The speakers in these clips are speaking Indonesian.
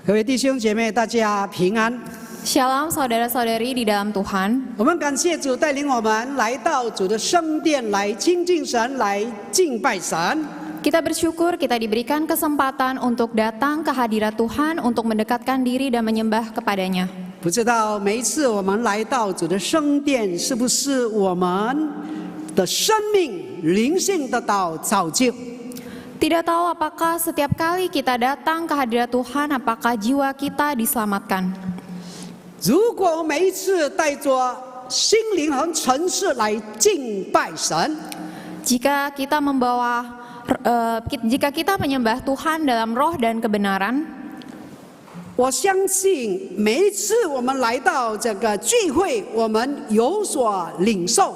各位弟兄姐妹，大家平安。 Shalom saudara-saudari di dalam Tuhan. 我们感谢主带领我们来到主的圣殿，来亲近神，来敬拜神。 Kita bersyukur kita diberikan kesempatan untuk datang ke hadirat Tuhan untuk mendekatkan diri dan menyembah kepadanya. 不知道每一次我们来到主的圣殿，是不是我们的生命灵性得到造就？ Tidak tahu apakah setiap kali kita datang ke hadirat Tuhan, apakah jiwa kita diselamatkan. 如果每一次带着心灵和诚实来敬拜神， Jika kita menyembah Tuhan dalam roh dan kebenaran, 我相信每一次我们来到这个聚会，我们有所领受。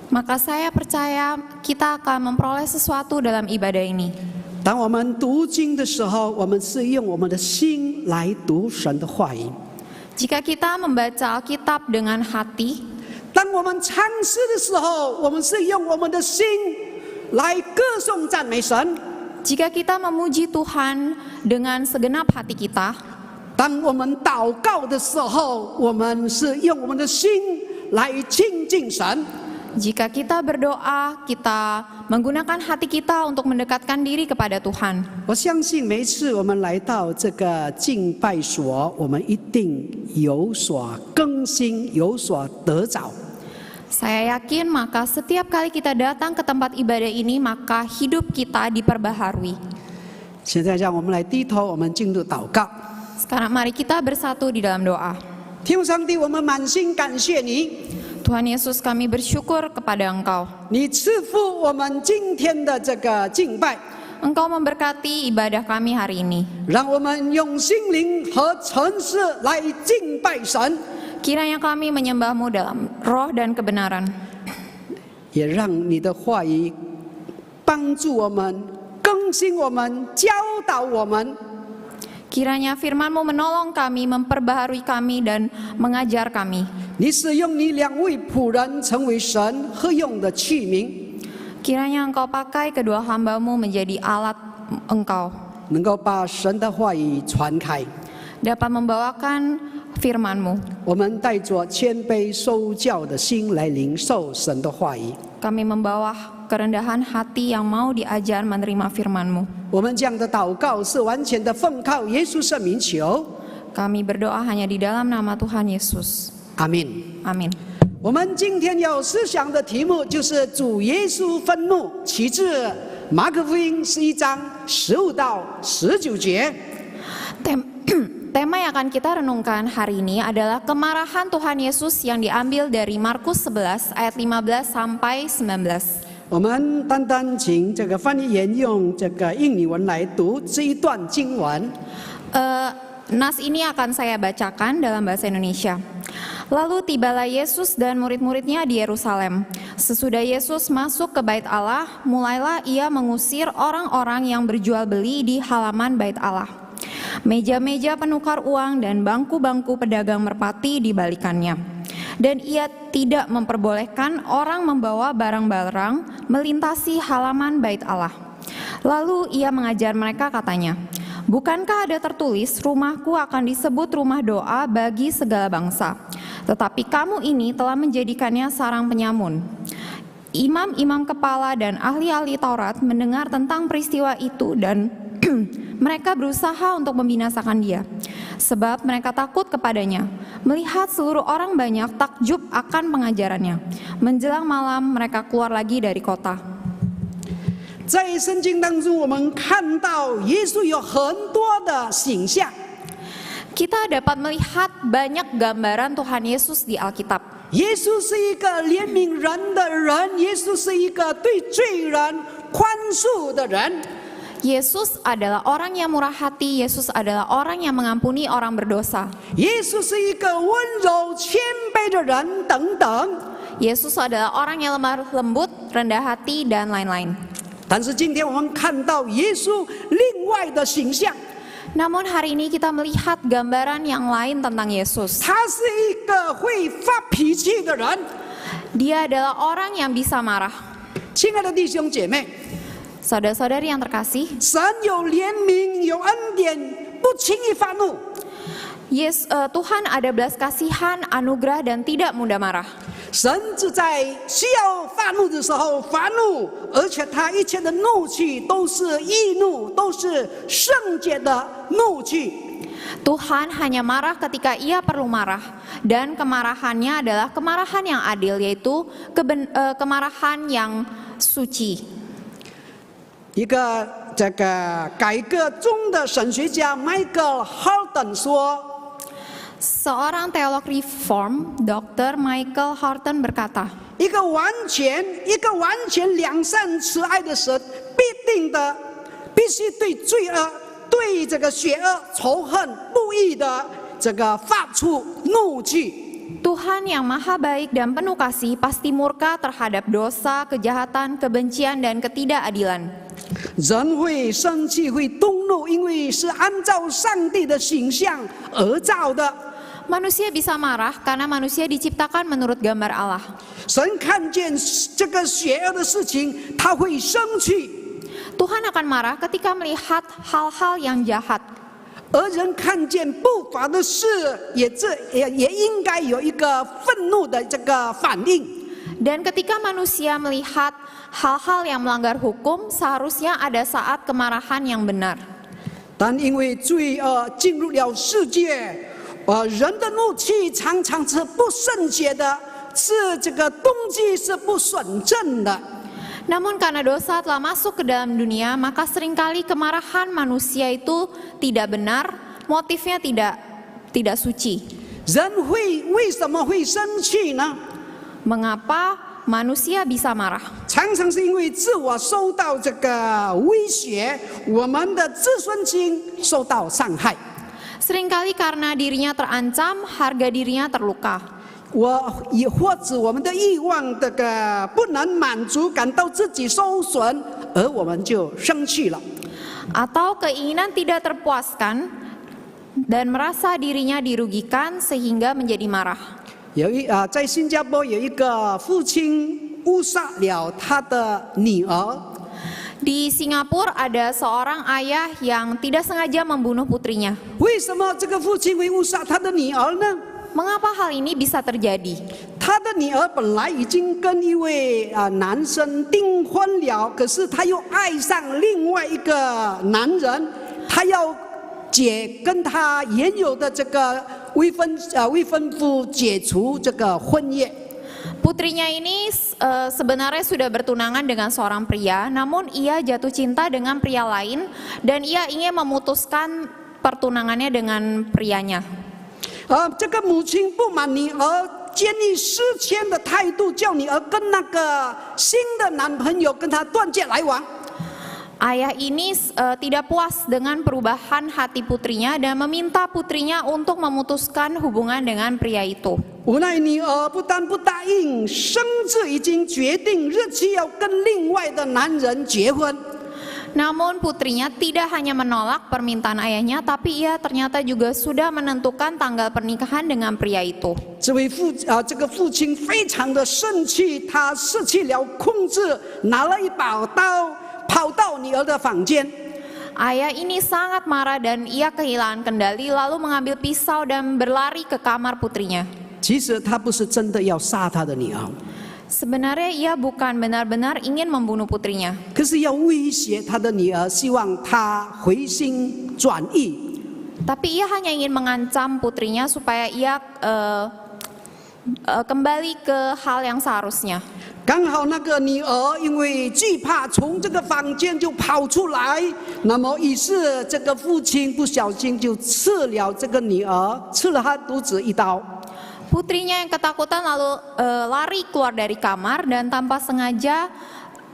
maka saya percaya kita akan memperoleh sesuatu dalam ibadah ini. 当我们读经的时候，我们是用我们的心来读神的话语。 Jika kita membaca Alkitab dengan hati, 当我们唱诗的时候，我们是用我们的心来歌颂赞美神。 jika kita memuji Tuhan dengan segenap hati kita, 当我们祷告的时候，我们是用我们的心来亲近神。 jika kita berdoa, kita menggunakan hati kita untuk mendekatkan diri kepada Tuhan. 我相信每一次我们来到这个敬拜所，我们一定有所更新，有所得着。 Saya yakin maka setiap kali kita datang ke tempat ibadah ini, maka hidup kita diperbaharui. 现在让我们来低头，我们进入祷告。 Sekarang mari kita bersatu di dalam doa. 天父上帝，我们满心感谢你。 Tuhan Yesus, kami bersyukur kepada Engkau. 你赐福我们今天的这个敬拜， Engkau memberkati ibadah kami hari ini. 让我们用心灵和诚实来敬拜神， Kiranya kami menyembah-Mu dalam roh dan kebenaran. 也让你的话语帮助我们、更新我们、教导我们， Kiranya firman-Mu menolong kami, memperbaharui kami, dan mengajar kami. 你使用你两位仆人成为神合用的器皿， Kiranya Engkau pakai kedua hamba-Mu menjadi alat Engkau, 能够把神的话语传开。 dapat membawakan firman-Mu. 我们带着谦卑受教的心来领受神的话语。 Kami membawa kerendahan hati yang mau diajar menerima firman-Mu. 我们这样的祷告是完全的奉靠耶稣圣名求， Kami berdoa hanya di dalam nama Tuhan Yesus. 阿门。 Amin. 我们今天要思想的题目就是主耶稣愤怒，其自马可福音11章15到19节。 Tema yang akan kita renungkan hari ini adalah kemarahan Tuhan Yesus yang diambil dari Markus 11 ayat 15 sampai 19. 我们单单请这个翻译员用这个印尼文来读这一段经文。 Nas ini akan saya bacakan dalam bahasa Indonesia. Lalu tibalah Yesus dan murid-muridnya di Yerusalem. Sesudah Yesus masuk ke bait Allah, mulailah ia mengusir orang-orang yang berjual beli di halaman bait Allah. Meja-meja penukar uang dan bangku-bangku pedagang merpati dibalikannya. Dan ia tidak memperbolehkan orang membawa barang-barang melintasi halaman bait Allah. Lalu ia mengajar mereka, katanya, bukankah ada tertulis, rumahku akan disebut rumah doa bagi segala bangsa. Tetapi kamu ini telah menjadikannya sarang penyamun. Imam-imam kepala dan ahli-ahli Taurat mendengar tentang peristiwa itu dan mereka berusaha untuk membinasakan dia. Sebab mereka takut kepadanya. Melihat seluruh orang banyak takjub akan pengajarannya. Menjelang malam mereka keluar lagi dari kota. 在圣经当中，我们看到耶稣有很多的形象。 Kita dapat melihat banyak gambaran Tuhan Yesus di Alkitab. 耶稣是一个怜悯人的人，耶稣是一个对罪人宽恕的人。 Yesus adalah orang yang murah hati, Yesus adalah orang yang mengampuni orang berdosa. 耶稣是一个温柔谦卑的人，等等。 Yesus adalah orang yang lemah lembut, rendah hati, dan lain-lain. 但是今天我们看到耶稣另外的形象， Namun hari ini kita melihat gambaran yang lain tentang Yesus. 他是一个会发脾气的人。 Dia adalah orang yang bisa marah. 亲爱的弟兄姐妹， Saudara-saudari yang terkasih, 神有怜悯，有恩典，不轻易发怒。 Tuhan ada belas kasihan, anugerah, dan tidak mudah marah. 神只在需要发怒的时候发怒，而且他一切的怒气都是义怒，都是圣洁的怒气。 Tuhan hanya marah ketika ia perlu marah, dan kemarahannya adalah kemarahan yang adil, yaitu kemarahan yang suci. 一个这个改革中的神学家 Michael Horton 说。 Seorang teolog reform, Dr. Michael Horton berkata, 一个完全良善慈爱的神，必须对罪恶、对这个邪恶、仇恨、不义的这个发出怒气。 Tuhan yang maha baik dan penuh kasih pasti murka terhadap dosa, kejahatan, kebencian, dan ketidakadilan. 人会生气、会动怒，因为是按照上帝的形象而造的。 Manusia bisa marah karena manusia diciptakan menurut gambar Allah. 神看见这个邪恶的事情，他会生气。 Tuhan akan marah ketika melihat hal-hal yang jahat. 而人看见不法的事，也应该有一个愤怒的这个反应。 Dan ketika manusia melihat hal-hal yang melanggar hukum, seharusnya ada saat kemarahan yang benar. 但因为罪恶进入了世界。 人的怒气常常是不圣洁的，是这个动机是不纯正的。 Namun karena dosa telah masuk ke dalam dunia, maka seringkali kemarahan manusia itu tidak benar, motifnya tidak suci. 人为什么会生气呢？ Mengapa manusia bisa marah? 常常是因为自我受到这个威胁，我们的自尊心受到伤害。 Seringkali karena dirinya terancam, harga dirinya terluka. 或者我们的欲望这个不能满足，感到自己受损，而我们就生气了。 Atau keinginan tidak terpuaskan dan merasa dirinya dirugikan sehingga menjadi marah. 在新加坡有一个父亲误杀了他的女儿。 Di Singapura ada seorang ayah yang tidak sengaja membunuh putrinya. 为什么这个父亲会误杀他的女儿呢？ Mengapa hal ini bisa terjadi? 他的女儿本来已经跟一位男生订婚了，可是他又爱上另外一个男人，他要跟他原有的这个未婚夫解除这个婚约。 Putrinya ini sebenarnya sudah bertunangan dengan seorang pria, namun ia jatuh cinta dengan pria lain dan ia ingin memutuskan pertunangannya dengan prianya. 这个母亲不满女儿坚毅思迁的态度，叫女儿跟那个新的男朋友跟他断绝来往。 Ayah ini tidak puas dengan perubahan hati putrinya dan meminta putrinya untuk memutuskan hubungan dengan pria itu. 无奈女儿不但不答应，甚至已经决定日期要跟另外的男人结婚。 Namun putrinya tidak hanya menolak permintaan ayahnya, tapi ia ternyata juga sudah menentukan tanggal pernikahan dengan pria itu. 这个父亲非常的生气，他失去了控制，拿了一把刀跑到女儿的房间。 Ayah ini sangat marah dan ia kehilangan kendali lalu mengambil pisau dan berlari ke kamar putrinya. 其实他不是真的要杀他的女儿， Sebenarnya ia bukan benar-benar ingin membunuh putrinya, 可是要威胁他的女儿，希望她回心转意。 tapi ia hanya ingin mengancam putrinya supaya ia kembali ke hal yang seharusnya. 刚好那个女儿因为惧怕，从这个房间就跑出来，那么于是这个父亲不小心就刺了这个女儿，刺了她肚子一刀。 Putrinya yang ketakutan lalu lari keluar dari kamar dan tanpa sengaja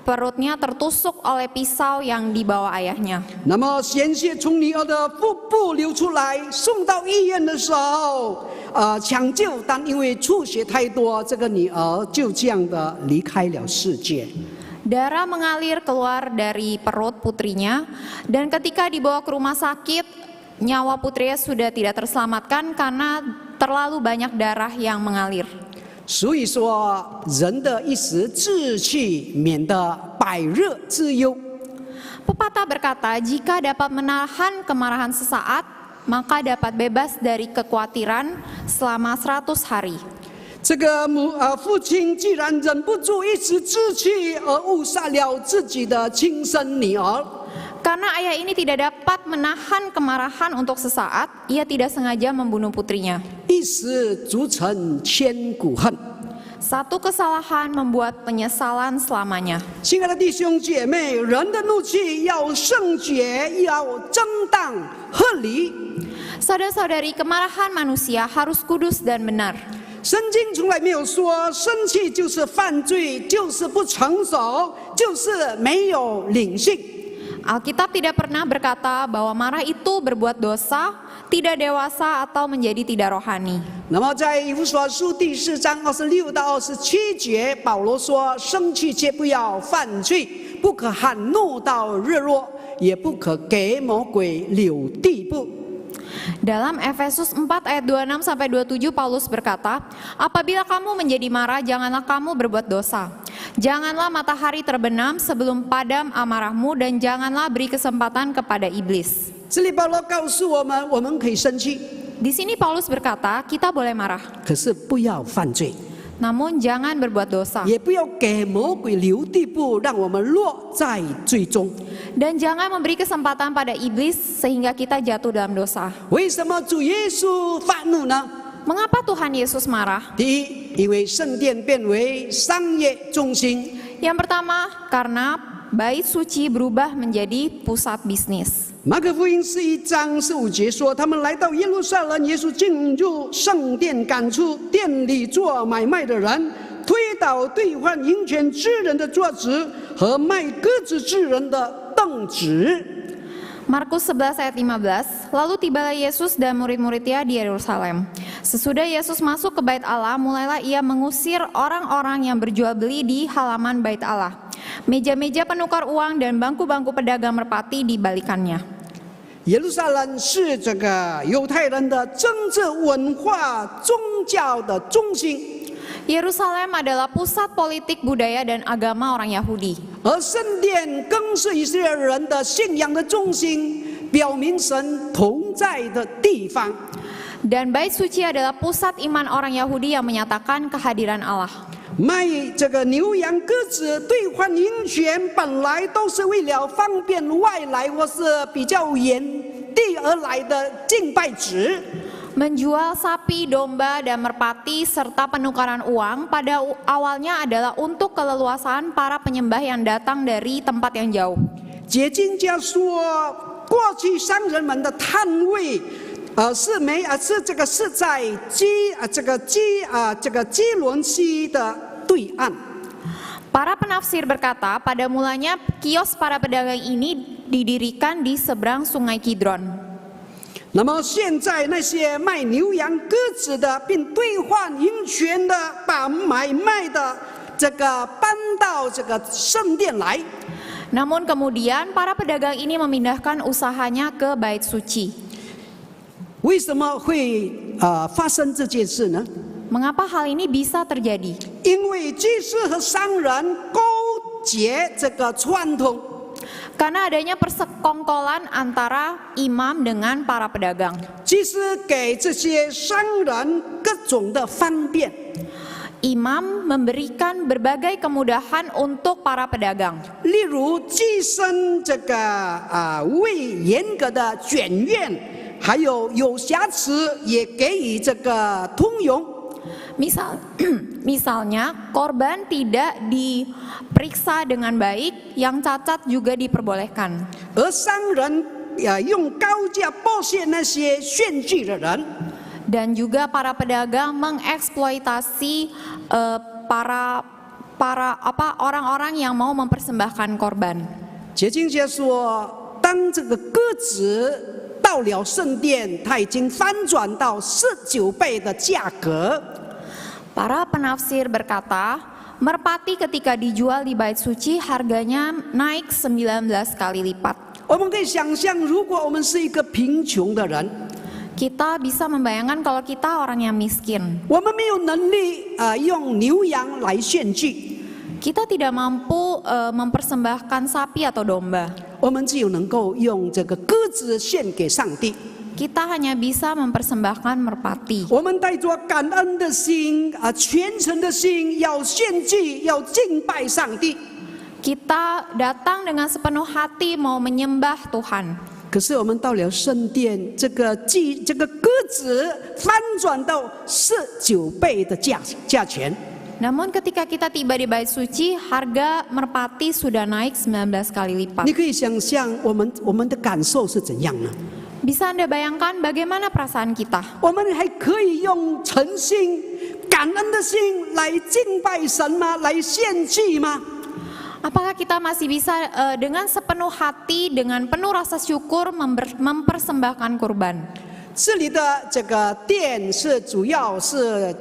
perutnya tertusuk oleh pisau yang dibawa ayahnya. 那么鲜血从女儿的腹部流出来，送到医院的时候，抢救，但因为出血太多，这个女儿就这样的离开了世界。 Darah mengalir keluar dari perut putrinya dan ketika dibawa ke rumah sakit, nyawa putrinya sudah tidak terselamatkan karena terlalu banyak darah yang mengalir. 所以说，人的一时志气，免得百日之忧。 Pepatah berkata, jika dapat menahan kemarahan sesaat, maka dapat bebas dari kekhawatiran selama 100 hari. 这个父亲既然忍不住一时之气而误杀了自己的亲生女儿， Karena ayah ini tidak dapat menahan kemarahan untuk sesaat, ia tidak sengaja membunuh putrinya. 一时筑成千古恨。 Satu kesalahan membuat penyesalan selamanya. 亲爱的弟兄姐妹，人的怒气要圣洁，要正当合理。 Saudara-saudari, kemarahan manusia harus kudus dan benar. 圣经从来没有说生气就是犯罪，就是不成熟，就是没有灵性。 Alkitab tidak pernah berkata bahwa marah itu berbuat dosa, tidak dewasa atau menjadi tidak rohani. 那么在以弗所书第4章26到27节，保罗说：生气却不要犯罪，不可含怒到日落，也不可给魔鬼留地步。 Dalam Efesus 4 ayat 26 sampai 27 Paulus berkata, apabila kamu menjadi marah, janganlah kamu berbuat dosa. Janganlah matahari terbenam sebelum padam amarahmu, dan janganlah beri kesempatan kepada iblis. 这里保罗告诉我们，我们可以生气， Di sini Paulus berkata, kita boleh marah, 可是不要犯罪， namun jangan berbuat dosa. 也不要给魔鬼留地步，让我们落在罪中。 Dan jangan memberi kesempatan pada iblis sehingga kita jatuh dalam dosa. 为什么主耶稣发怒呢？ Mengapa Tuhan Yesus marah? 第一，因为圣殿变为商业中心。 Yang pertama, karena bait suci berubah menjadi pusat bisnis. 马可福音11章15节说，他们来到耶路撒冷，耶稣进入圣殿，赶出店里做买卖的人，推倒兑换银钱之人的桌子和卖鸽子之人的凳子。 Markus 11 ayat 15, lalu tibalah Yesus dan murid-muridnya di Yerusalem. Sesudah Yesus masuk ke bait Allah, mulailah ia mengusir orang-orang yang berjual beli di halaman bait Allah. Meja-meja penukar uang dan bangku-bangku pedagang merpati dibalikannya. 耶路撒冷是这个犹太人的政治、文化、宗教的中心， Yerusalem adalah pusat politik, budaya, dan agama orang Yahudi. 而圣殿更是以色列人的信仰的中心，表明神同在的地方。 Dan bait suci adalah pusat iman orang Yahudi yang menyatakan kehadiran Allah. 卖这个牛羊鸽子兑换银钱，本来都是为了方便外来或是比较远地而来的敬拜者。 Menjual sapi, domba, dan merpati serta penukaran uang pada awalnya adalah untuk keleluasaan para penyembah yang datang dari tempat yang jauh. 解经家说，过去商人们的摊位，是在基伦溪的对岸。 Para penafsir berkata, pada mulanya kios para pedagang ini didirikan di seberang sungai Kidron. 那么现在那些卖牛羊鸽子的，并兑换银钱的，把买卖的这个搬到这个圣殿来。 Namun kemudian para pedagang ini memindahkan usahanya ke bait suci. 为什么会发生这件事呢？ Mengapa hal ini bisa terjadi? 因为祭司和商人勾结这个传统。 Karena adanya persekongkolan antara imam dengan para pedagang. 祭司给这些商人各种的方便， Imam memberikan berbagai kemudahan untuk para pedagang. 例如寄生这个未严格的卷院，还有瑕疵也给予这个通用。 Misalnya, korban tidak diperiksa dengan baik, yang cacat juga diperbolehkan. 而商人用高价剥削那些献祭的人。 Dan juga para pedagang mengeksploitasi orang-orang yang mau mempersembahkan korban. 解经家说，当这个鸽子到了圣殿，它已经翻转到19倍的价格。 Para penafsir berkata, merpati ketika dijual di bait suci harganya naik 19 kali lipat. 我们可以想象，如果我们是一个贫穷的人， Kita bisa membayangkan kalau kita orang yang miskin. 我们没有能力用牛羊来献祭， Kita tidak mampu mempersembahkan sapi atau domba. 我们只有能够用这个鸽子献给上帝。kita hanya bisa mempersembahkan merpati. 我们带着感恩的心虔诚的心，要献祭，要敬拜上帝。 Kita datang dengan sepenuh hati mau menyembah Tuhan. 可是我们到了圣殿，这个鸽子翻转到19倍的价钱。 Namun ketika kita tiba di bait suci, harga merpati sudah naik 19 kali lipat. 你可以想象我们的感受是怎样呢？ Bisa Anda bayangkan bagaimana perasaan kita? 我们还可以用诚心、感恩的心来敬拜神吗？来献祭吗？ Apakah kita masih bisa dengan sepenuh hati, dengan penuh rasa syukur mempersembahkan kurban? 这里的这个殿是主要是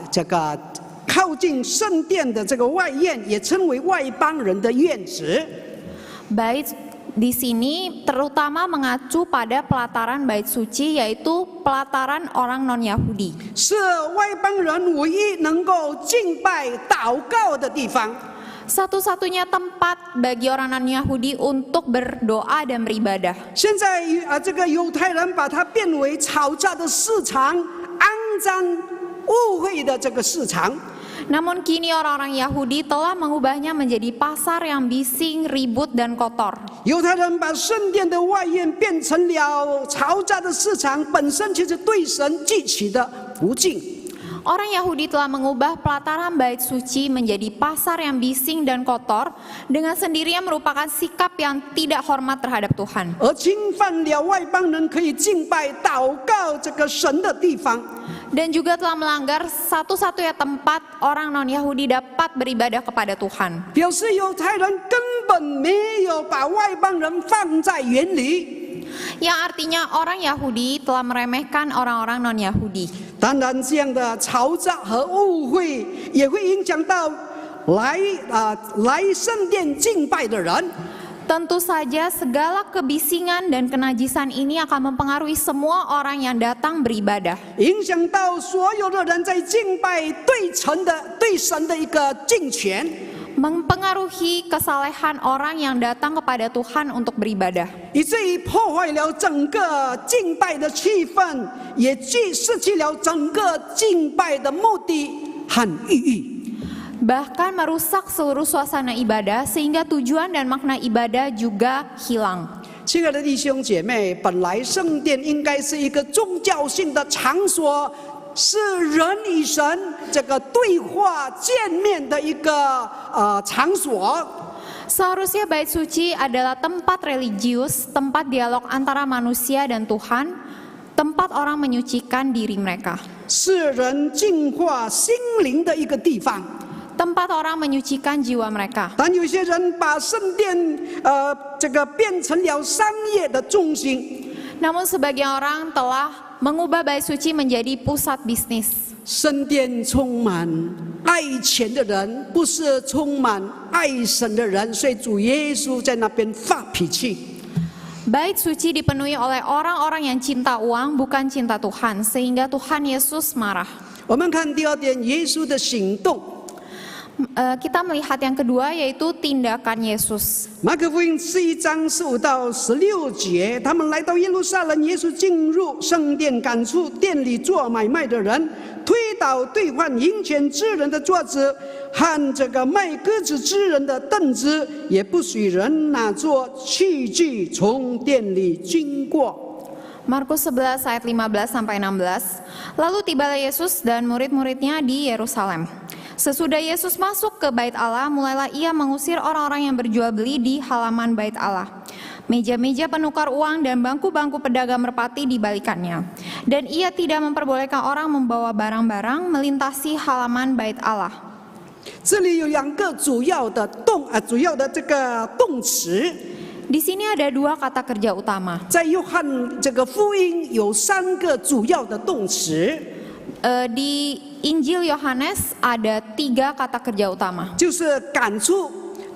这个靠近圣殿的这个外院，也称为外邦人的院子。 Bait di sini terutama mengacu pada pelataran bait suci, yaitu pelataran orang non-Yahudi. 是外邦人唯一能够敬拜、祷告的地方。 Satu-satunya tempat bagi orang non-Yahudi untuk berdoa dan beribadah. 现在这个犹太人把它变为吵架的市场、肮脏污秽的这个市场。 Namun kini orang-orang Yahudi telah mengubahnya menjadi pasar yang bising, ribut, dan kotor. 犹太人把圣殿的外院变成了吵架的市场，本身就是对神极其的不敬。 Orang Yahudi telah mengubah pelataran bait suci menjadi pasar yang bising dan kotor, dengan sendirinya merupakan sikap yang tidak hormat terhadap Tuhan. 而侵犯了外邦人可以敬拜、祷告这个神的地方。 Dan juga telah melanggar satu-satunya tempat orang non-Yahudi dapat beribadah kepada Tuhan. 表示犹太人根本没有把外邦人放在眼里。 Yang artinya orang Yahudi telah meremehkan orang-orang non-Yahudi. 当然，这样的吵杂和误会也会影响到来圣殿敬拜的人。 Tentu saja segala kebisingan dan kenajisan ini akan mempengaruhi semua orang yang datang beribadah. 影响到所有的人在敬拜对神的一个敬虔。 Mempengaruhi kesalehan orang yang datang kepada Tuhan untuk beribadah. 以至于破坏了整个敬拜的气氛，也失去了整个敬拜的目的和意义。 Bahkan merusak seluruh suasana ibadah sehingga tujuan dan makna ibadah juga hilang. 亲爱的弟兄姐妹，本来圣殿应该是一个宗教性的场所，是人与神这个对话见面的一个场所。 Seharusnya bait suci adalah tempat religius, tempat dialog antara manusia dan Tuhan, tempat orang menyucikan diri mereka. 是人净化心灵的一个地方。 Tempat orang menyucikan jiwa mereka. 但有些人把圣殿这个变成了商业的中心。 Namun sebagian orang telah mengubah bait suci menjadi pusat bisnis. 圣殿充满爱钱的人，不是充满爱神的人，所以主耶稣在那边发脾气。 Bait suci dipenuhi oleh orang-orang yang cinta uang, bukan cinta Tuhan, sehingga Tuhan Yesus marah. 我们看第二点，耶稣的行动。 Kita melihat yang kedua, yaitu tindakan Yesus. 马可福音11章15到16节，他们来到耶路撒冷，耶稣进入圣殿，赶出店里做买卖的人，推倒兑换银钱之人的桌子，和这个卖鸽子之人的凳子，也不许人拿作器具从店里经过。 Markus 11 ayat 15 sampai 16. Lalu tibalah Yesus dan murid-muridnya di Yerusalem. Sesudah Yesus masuk ke bait Allah, mulailah ia mengusir orang-orang yang berjual beli di halaman bait Allah. Meja-meja penukar uang dan bangku-bangku pedagang merpati dibalikannya. Dan ia tidak memperbolehkan orang membawa barang-barang melintasi halaman bait Allah. 这里有两个主要的这个动词。 Di sini ada dua kata kerja utama. 在约翰这个福音有3个主要的动词。 Di Injil Yohanes ada 3 kata kerja utama, 就是赶出、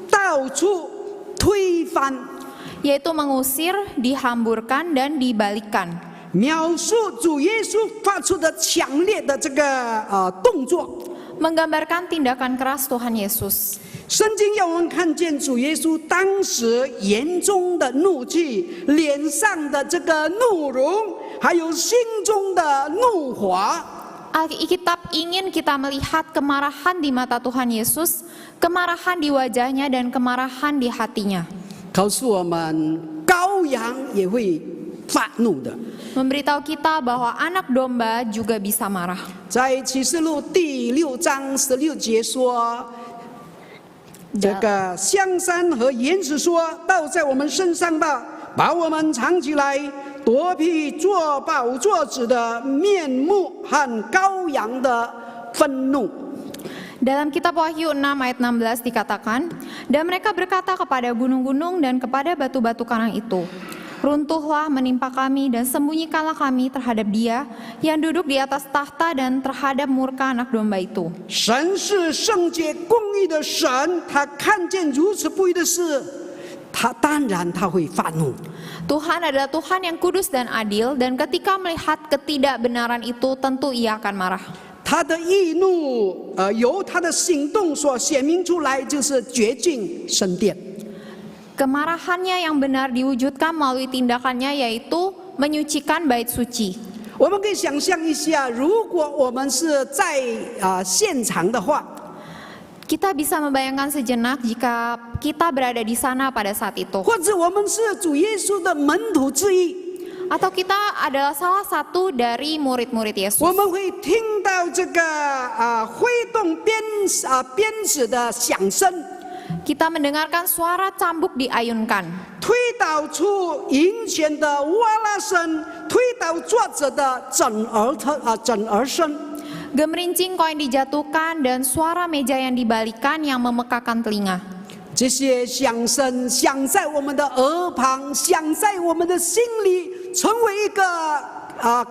到处、推翻， yaitu mengusir, dihamburkan, dan dibalikkan. 描述主耶稣发出的强烈的这个动作。 Menggambarkan tindakan keras Tuhan Yesus. 圣经要我们看见主耶稣当时严重的怒气，脸上的这个怒容，还有心中的怒火。 Alkitab ingin kita melihat kemarahan di mata Tuhan Yesus, kemarahan di wajahnya dan kemarahan di hatinya. 告诉我们，羔羊也会发怒的。 Memberitahu kita bahwa anak domba juga bisa marah. 在启示录第6章16节说，这个香山和岩石说：“倒在我们身上吧，把我们藏起来，夺去做宝座子的面目和羔羊的愤怒。” Dalam kitab Wahyu 6 ayat 16 dikatakan, dan mereka berkata kepada gunung-gunung dan kepada batu-batu karang itu, runtuhlah menimpa kami dan sembunyikanlah kami terhadap Dia yang duduk di atas tahta dan terhadap murka anak domba itu. 神是圣洁公义的神，他看见如此不义的事，当然他会发怒。 Tuhan adalah Tuhan yang kudus dan adil, dan ketika melihat ketidakbenaran itu tentu Ia akan marah. 他的义怒，由他的行动所显明出来，就是洁净圣殿。 Kemarahannya yang benar diwujudkan melalui tindakannya, yaitu menyucikan bait suci. 我们可以想象一下，如果我们是在现场的话， Kita bisa membayangkan sejenak jika kita berada di sana pada saat itu. 或者我们是主耶稣的门徒之一， Atau kita adalah salah satu dari murid-murid Yesus. 我们会听到这个挥动鞭子的响声， Kita mendengarkan suara cambuk diayunkan, 推倒出银钱的哇啦声，推倒坐着的整儿声。 gemerincing koin dijatuhkan, dan suara meja yang dibalikan yang memekakan telinga. 这些响声响在我们的耳旁，响在我们的心里，成为一个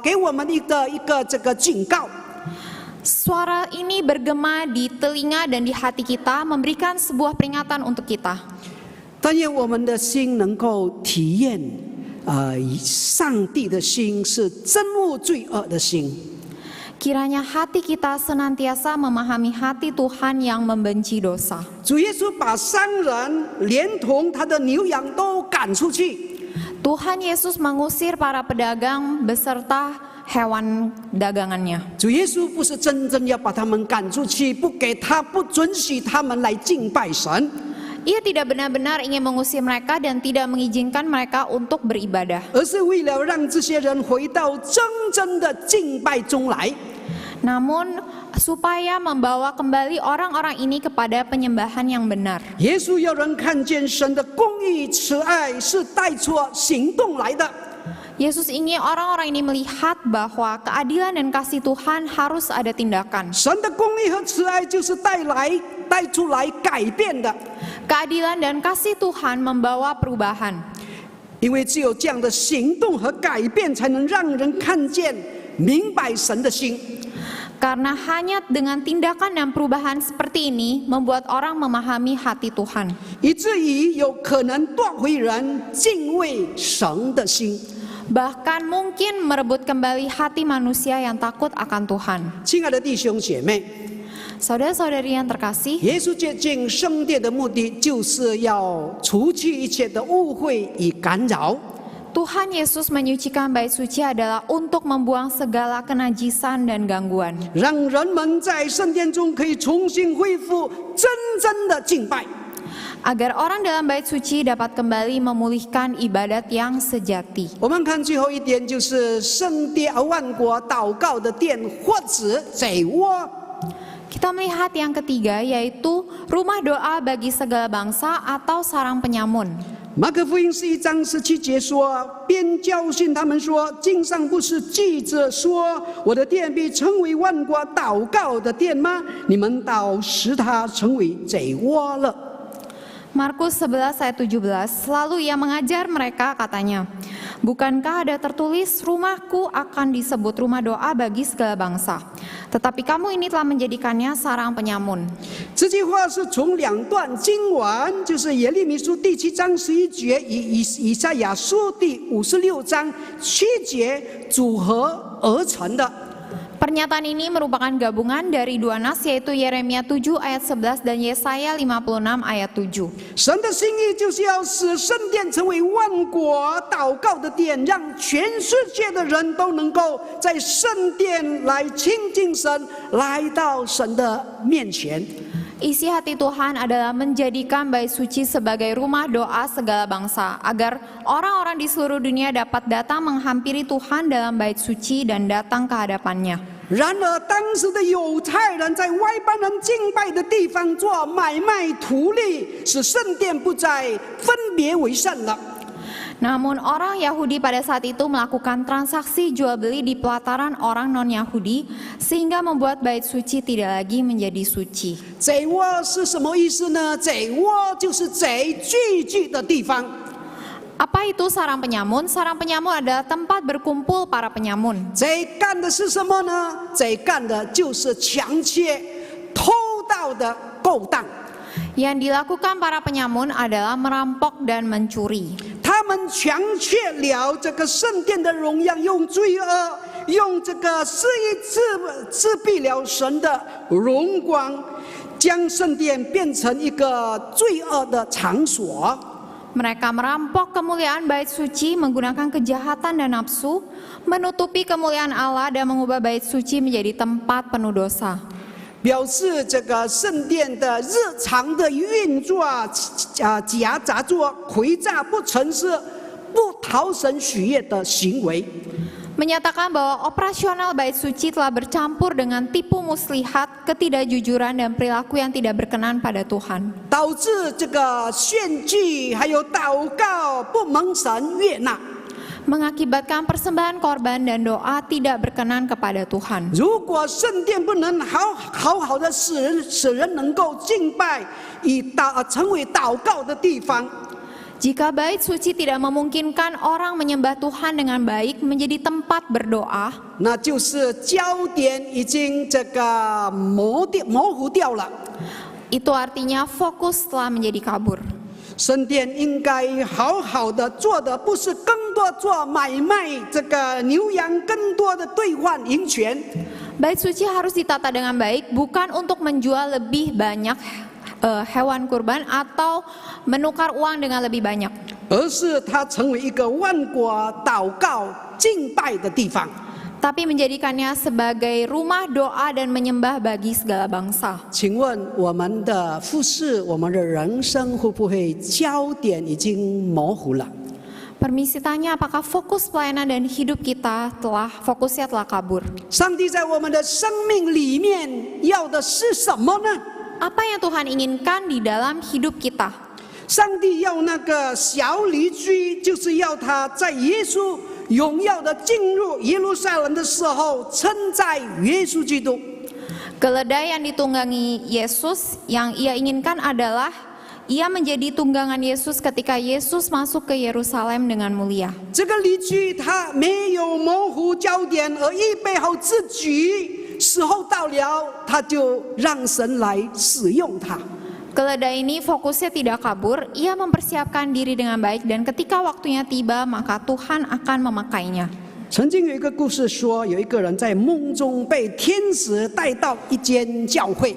给我们一个这个警告。 Suara ini bergema di telinga dan di hati kita, memberikan sebuah peringatan untuk kita. 但愿我们的心能够体验，上帝的心是憎恶罪恶的心。 Kiranya hati kita senantiasa memahami hati Tuhan yang membenci dosa. 主耶稣把商人连同他的牛羊都赶出去， Tuhan Yesus mengusir para pedagang beserta hewan dagangannya. 主耶稣不是真正要把他们赶出去，不准许他们来敬拜神， Ia tidak benar-benar ingin mengusir mereka dan tidak mengizinkan mereka untuk beribadah. 而是为了让这些人回到真正的敬拜中来。 Namun supaya membawa kembali orang-orang ini kepada penyembahan yang benar. 耶稣要人看见神的公义慈爱是带出行动来的。 Yesus ingin orang-orang ini melihat bahwa keadilan dan kasih Tuhan harus ada tindakan. 神的公义和慈爱就是带出来改变的， Keadilan dan kasih Tuhan membawa perubahan. 因为只有这样的行动和改变，才能让人看见、明白神的心。 Karena hanya dengan tindakan dan perubahan seperti ini membuat orang memahami hati Tuhan. 以至于有可能夺回人敬畏神的心。 Bahkan mungkin merebut kembali hati manusia yang takut akan Tuhan. 亲爱的弟兄姐妹， Saudara-saudari yang terkasih, 耶稣接近圣殿的目的，就是要除去一切的误会与干扰。 Tuhan Yesus menyucikan bait suci adalah untuk membuang segala kenajisan dan gangguan. 让人们在圣殿中可以重新恢复真正的敬拜。 Agar orang dalam bait suci dapat kembali memulihkan ibadat yang sejati. 我们看最后一点，就是圣殿万国祷告的殿，或者贼窝。 Kita melihat yang ketiga, yaitu rumah doa bagi segala bangsa atau sarang penyamun. 马可福音11章17节说，便教训他们说：“经上不是记着说，我的殿必成为万国祷告的殿吗？你们倒使它成为贼窝了。” Markus 11 ayat 17, lalu ia mengajar mereka katanya, bukankah ada tertulis rumahku akan disebut rumah doa bagi segala bangsa, tetapi kamu ini telah menjadikannya sarang penyamun. 这句话是从两段经文，就是耶利米书第7章11节与以赛亚书第56章7节组合而成的。Pernyataan ini merupakan gabungan dari dua nas, yaitu Yeremia 7 ayat 11 dan Yesaya 56 ayat 7. 神的心意就是要使圣殿成为万国祷告的殿，让全世界的人都能够在圣殿来亲近神，来到神的面前。 Isi hati Tuhan adalah menjadikan Bait Suci sebagai rumah doa segala bangsa, agar orang-orang di seluruh dunia dapat datang menghampiri Tuhan dalam Bait Suci dan datang ke hadapannya. 然而，当时的犹太人在外邦人敬拜的地方做买卖图利，使圣殿不再分别为圣了。 Namun orang Yahudi pada saat itu melakukan transaksi jual beli di pelataran orang non-Yahudi, sehingga membuat Bait Suci tidak lagi menjadi suci. 贼窝是什么意思呢？贼窝就是贼聚的地方。 Apa itu sarang penyamun? Sarang penyamun adalah tempat berkumpul para penyamun. 贼干的是什么呢？贼干的就是抢劫、偷盗的勾当。 Yang dilakukan para penyamun adalah merampok dan mencuri. 他们强窃了这个圣殿的荣耀，用罪恶，用这个肆意自闭了神的荣光，将圣殿变成一个罪恶的场所。 Mereka merampok kemuliaan Bait Suci menggunakan kejahatan dan nafsu, menutupi kemuliaan Allah dan mengubah Bait Suci menjadi tempat penuh dosa. 表示这个圣殿的日常的运作夹杂作诡诈不诚实、不讨神喜悦的行为。 Menyatakan bahwa operasional Bait Suci telah bercampur dengan tipu muslihat, ketidakjujuran dan perilaku yang tidak berkenan pada Tuhan. 导致这个献祭还有祷告不蒙神悦纳。 Mengakibatkan persembahan korban dan doa tidak berkenan kepada Tuhan. 如果圣殿不能好好的使人能够敬拜，成为祷告的地方， Jika Bait Suci tidak memungkinkan orang menyembah Tuhan dengan baik menjadi tempat berdoa, 那就是焦点已经这个模糊掉了。 itu artinya fokus telah menjadi kabur. 圣殿应该好好的做的，不是更多做买卖这个牛羊，更多的兑换银钱。 Bait Suci harus ditata dengan baik, bukan untuk menjual lebih banyak hewan kurban atau menukar uang dengan lebih banyak, 而是它成为一个万国祷告敬拜的地方。 tapi menjadikannya sebagai rumah doa dan menyembah bagi segala bangsa. 请问我们的服事，我们的人生会不会焦点已经模糊了？ Permisi tanya, apakah fokus pelayanan dan hidup kita fokusnya telah kabur? 上帝在我们的生命里面要的是什么呢？ Apa yang Tuhan inginkan di dalam hidup kita? 上帝要那个小驴驹，就是要他在耶稣荣耀的进入耶路撒冷的时候，称赞耶稣基督。 Keledai yang ditunggangi Yesus, yang ia inginkan adalah ia menjadi tunggangan Yesus ketika Yesus masuk ke Yerusalem dengan mulia. 这个驴驹他没有模糊焦点，而预备好自己，时候到了，他就让神来使用他。 Keledai ini fokusnya tidak kabur, ia mempersiapkan diri dengan baik dan ketika waktunya tiba maka Tuhan akan memakainya. 曾经有一个故事说，有一个人在梦中被天使带到一间教会。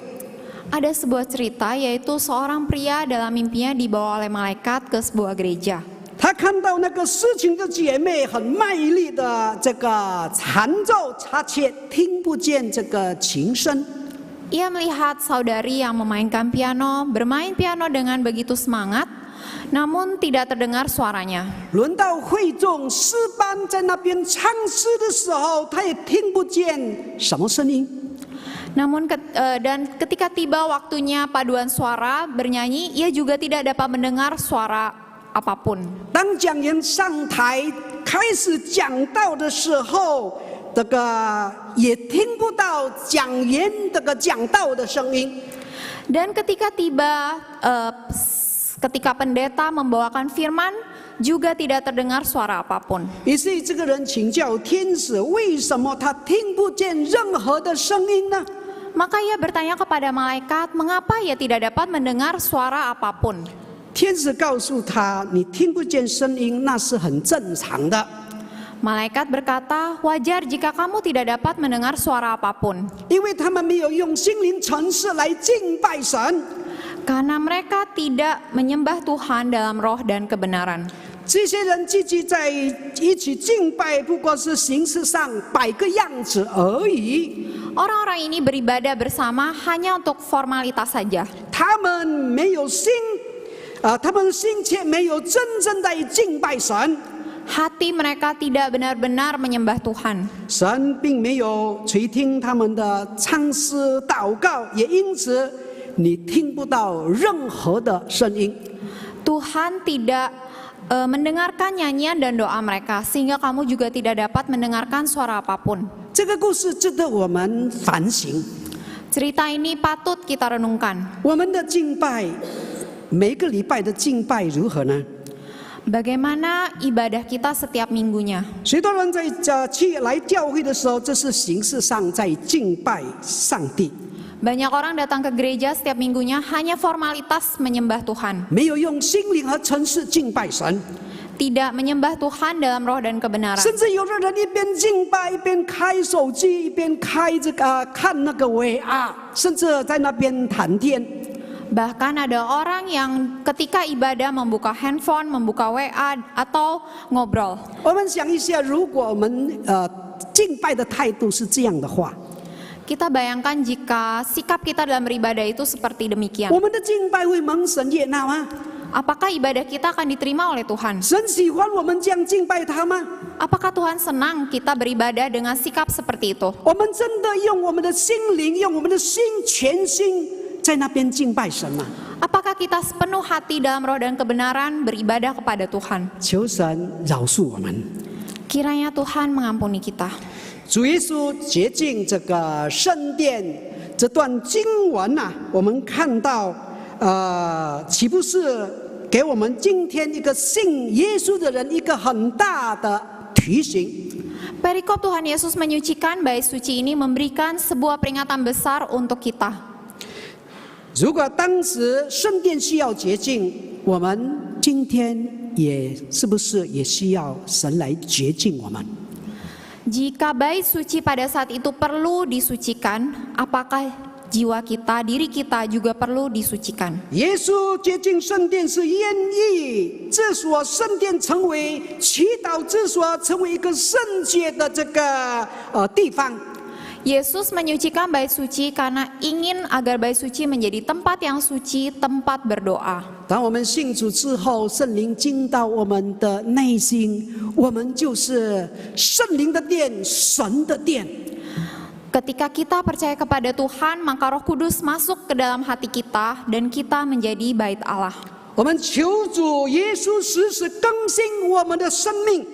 Ada sebuah cerita, yaitu seorang pria dalam mimpinya dibawa oleh malaikat ke sebuah gereja. 他看到那个事情的姐妹很卖力的这个弹奏，他却听不见这个琴声。 Ia melihat saudari yang memainkan piano, bermain piano dengan begitu semangat, namun tidak terdengar suaranya. 轮到会众诗班在那边唱诗的时候，他也听不见什么声音。 Namun dan ketika tiba waktunya paduan suara bernyanyi, ia juga tidak dapat mendengar suara apapun. 当讲员上台开始讲道的时候，这个也听不到讲员这个讲道的声音。 Dan ketika tiba, ketika pendeta membawakan firman, juga tidak terdengar suara apapun. 于是这个人请教天使，为什么他听不见任何的声音呢？ Maka ia bertanya kepada malaikat, mengapa ia tidak dapat mendengar suara apapun? 天使告诉他：“你听不见声音，那是很正常的。” Malaikat berkata, wajar jika kamu tidak dapat mendengar suara apapun. 因为他们没有用心灵诚实来敬拜神。 Karena mereka tidak menyembah Tuhan dalam roh dan kebenaran. 这些人聚集在一起敬拜，不过是形式上摆个样子而已。 Orang-orang ini beribadah bersama hanya untuk formalitas saja. 他们没有心，他们心切没有真正的敬拜神。 Hati mereka tidak benar-benar menyembah Tuhan. 神并没有垂听他们的唱诗祷告，也因此你听不到任何的声音。 Tuhan tidak mendengarkan nyanyian dan doa mereka, sehingga kamu juga tidak dapat mendengarkan suara apapun. 这个故事值得我们反省。 Cerita ini patut kita renungkan. 我们的敬拜，每个礼拜的敬拜如何呢？ Bagaimana ibadah kita setiap minggunya? 许多人在来教会的时候，这是形式上在敬拜上帝， Banyak orang datang ke gereja setiap minggunya hanya formalitas menyembah Tuhan, 没有用心灵和诚实敬拜神。 tidak menyembah Tuhan dalam roh dan kebenaran. 甚至有的人一边敬拜一边开手机，一边开看那个 VR， 甚至在那边谈天。 Bahkan ada orang yang ketika ibadah membuka handphone, membuka WA atau ngobrol. 我们想一下，如果我们敬拜的态度是这样的话， Kita bayangkan jika sikap kita dalam beribadah itu seperti demikian. 我们的敬拜会蒙神悦纳吗？ Apakah ibadah kita akan diterima oleh Tuhan? 神喜欢我们这样敬拜他吗？ Apakah Tuhan senang kita beribadah dengan sikap seperti itu? 我们真的用我们的心灵，用我们的心全心在那边敬拜神吗？ Apakah kita sepenuh hati dalam roh dan kebenaran beribadah kepada Tuhan? 求神饶恕我们。 Kiranya Tuhan mengampuni kita. 主耶稣洁净这个圣殿这段经文啊，我们看到，岂不是给我们今天一个信耶稣的人一个很大的提醒？ Perikop Tuhan Yesus menyucikan bait suci ini memberikan sebuah peringatan besar untuk kita. 如果当时圣殿需要洁净，我们今天也是不是也需要神来洁净我们？ Jika bait suci pada saat itu perlu disucikan, apakah jiwa kita, diri kita juga perlu disucikan? 耶稣洁净圣殿是愿意这所圣殿成为祈祷之所，成为一个圣洁的这个地方。 Yesus menyucikan bait suci karena ingin agar bait suci menjadi tempat yang suci, tempat berdoa. 当我们信主之后，圣灵进到我们的内心，我们就是圣灵的殿，神的殿。 Ketika kita percaya kepada Tuhan, maka Roh Kudus masuk ke dalam hati kita dan kita menjadi bait Allah. 我们求主耶稣时时更新我们的生命。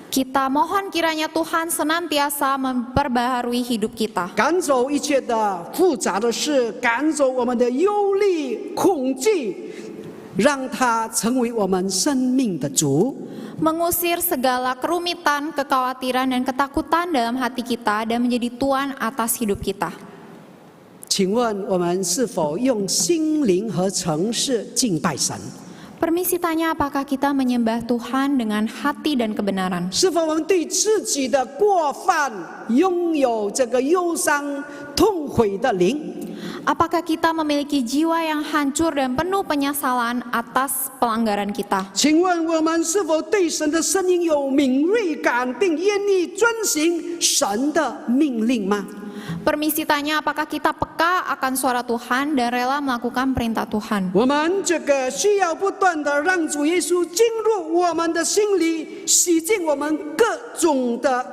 Kita mohon kiranya Tuhan senantiasa memperbaharui hidup kita. 赶走一切的复杂的事，赶走我们的忧虑、恐惧，让它成为我们生命的主。 Mengusir segala kerumitan, kekhawatiran, dan ketakutan dalam hati kita dan menjadi Tuhan atas hidup kita. 请问我们是否用心灵和诚实敬拜神？ Permisi tanya, apakah kita menyembah Tuhan dengan hati dan kebenaran? 是否我们对自己的过犯拥有这个忧伤、痛悔的灵？ Apakah kita memiliki jiwa yang hancur dan penuh penyesalan atas pelanggaran kita? 请问我们是否对神的声音有敏锐感，并愿意遵行神的命令吗？ Permisi tanya, apakah kita peka akan suara Tuhan dan rela melakukan perintah Tuhan? 我们这个需要不断的让主耶稣进入我们的心里，洗净我们各种的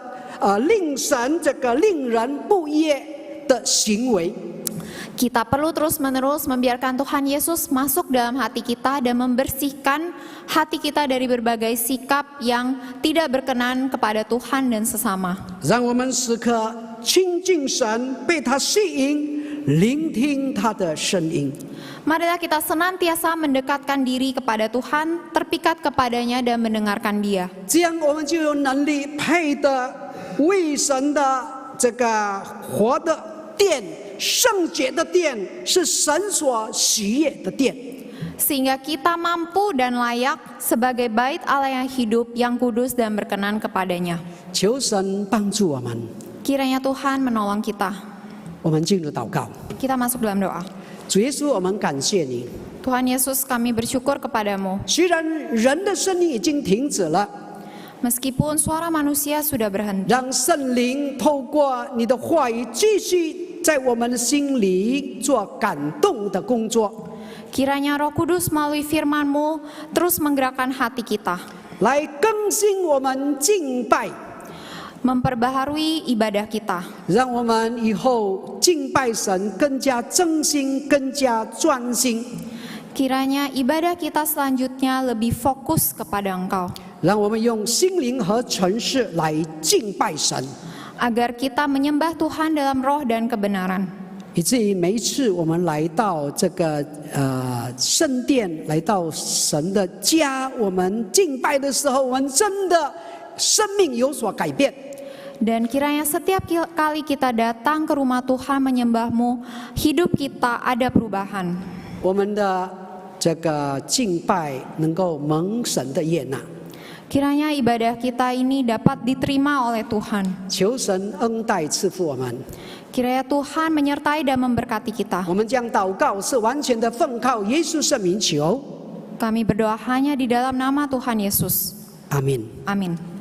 令神这个令人不悦的行为。 Kita perlu terus-menerus membiarkan Tuhan Yesus masuk dalam hati kita dan membersihkan hati kita dari berbagai sikap yang tidak berkenan kepada Tuhan dan sesama. 让我们时刻亲近神，被他吸引，聆听他的声音。 Marilah kita senantiasa mendekatkan diri kepada Tuhan, terpikat kepadanya dan mendengarkan Dia. 这样我们就有能力配得为神的这个活的殿。 圣洁的殿是神所喜悦的殿。sehingga kita mampu dan layak sebagai bait Allah yang hidup, yang kudus dan berkenan kepadanya. 求神帮助我们。 Kiranya Tuhan menolong kita. 我们进入祷告。 Kita masuk dalam doa. 主耶稣，我们感谢你。 Tuhan Yesus, kami bersyukur kepadamu. 虽然人的声音已经停止了， Meskipun suara manusia sudah berhenti, 让圣灵透过你的话语继续在我们的心里做感动的工作， kiranya Roh Kudus melalui firman-Mu terus menggerakkan hati kita, 来更新我们敬拜， memperbaharui ibadah kita, 让我们以后敬拜神更加真心、更加专心， kiranya ibadah kita selanjutnya lebih fokus kepada Engkau, 让我们用心灵和诚实来敬拜神， agar kita menyembah Tuhan dalam roh dan kebenaran, 以至于每一次我们来到这个圣殿，来到神的家，我们敬拜的时候，我们真的生命有所改变。 dan kiranya setiap kali kita datang ke rumah Tuhan menyembah-Mu, hidup kita ada perubahan. 我们的这个敬拜能够蒙神的悦纳， Kiranya ibadah kita ini dapat diterima oleh Tuhan. 求神恩待赐福我们。 Kiranya Tuhan menyertai dan memberkati kita. 我们将祷告是完全的奉靠耶稣圣名求， Kami berdoa hanya di dalam nama Tuhan Yesus. 阿门。 Amin.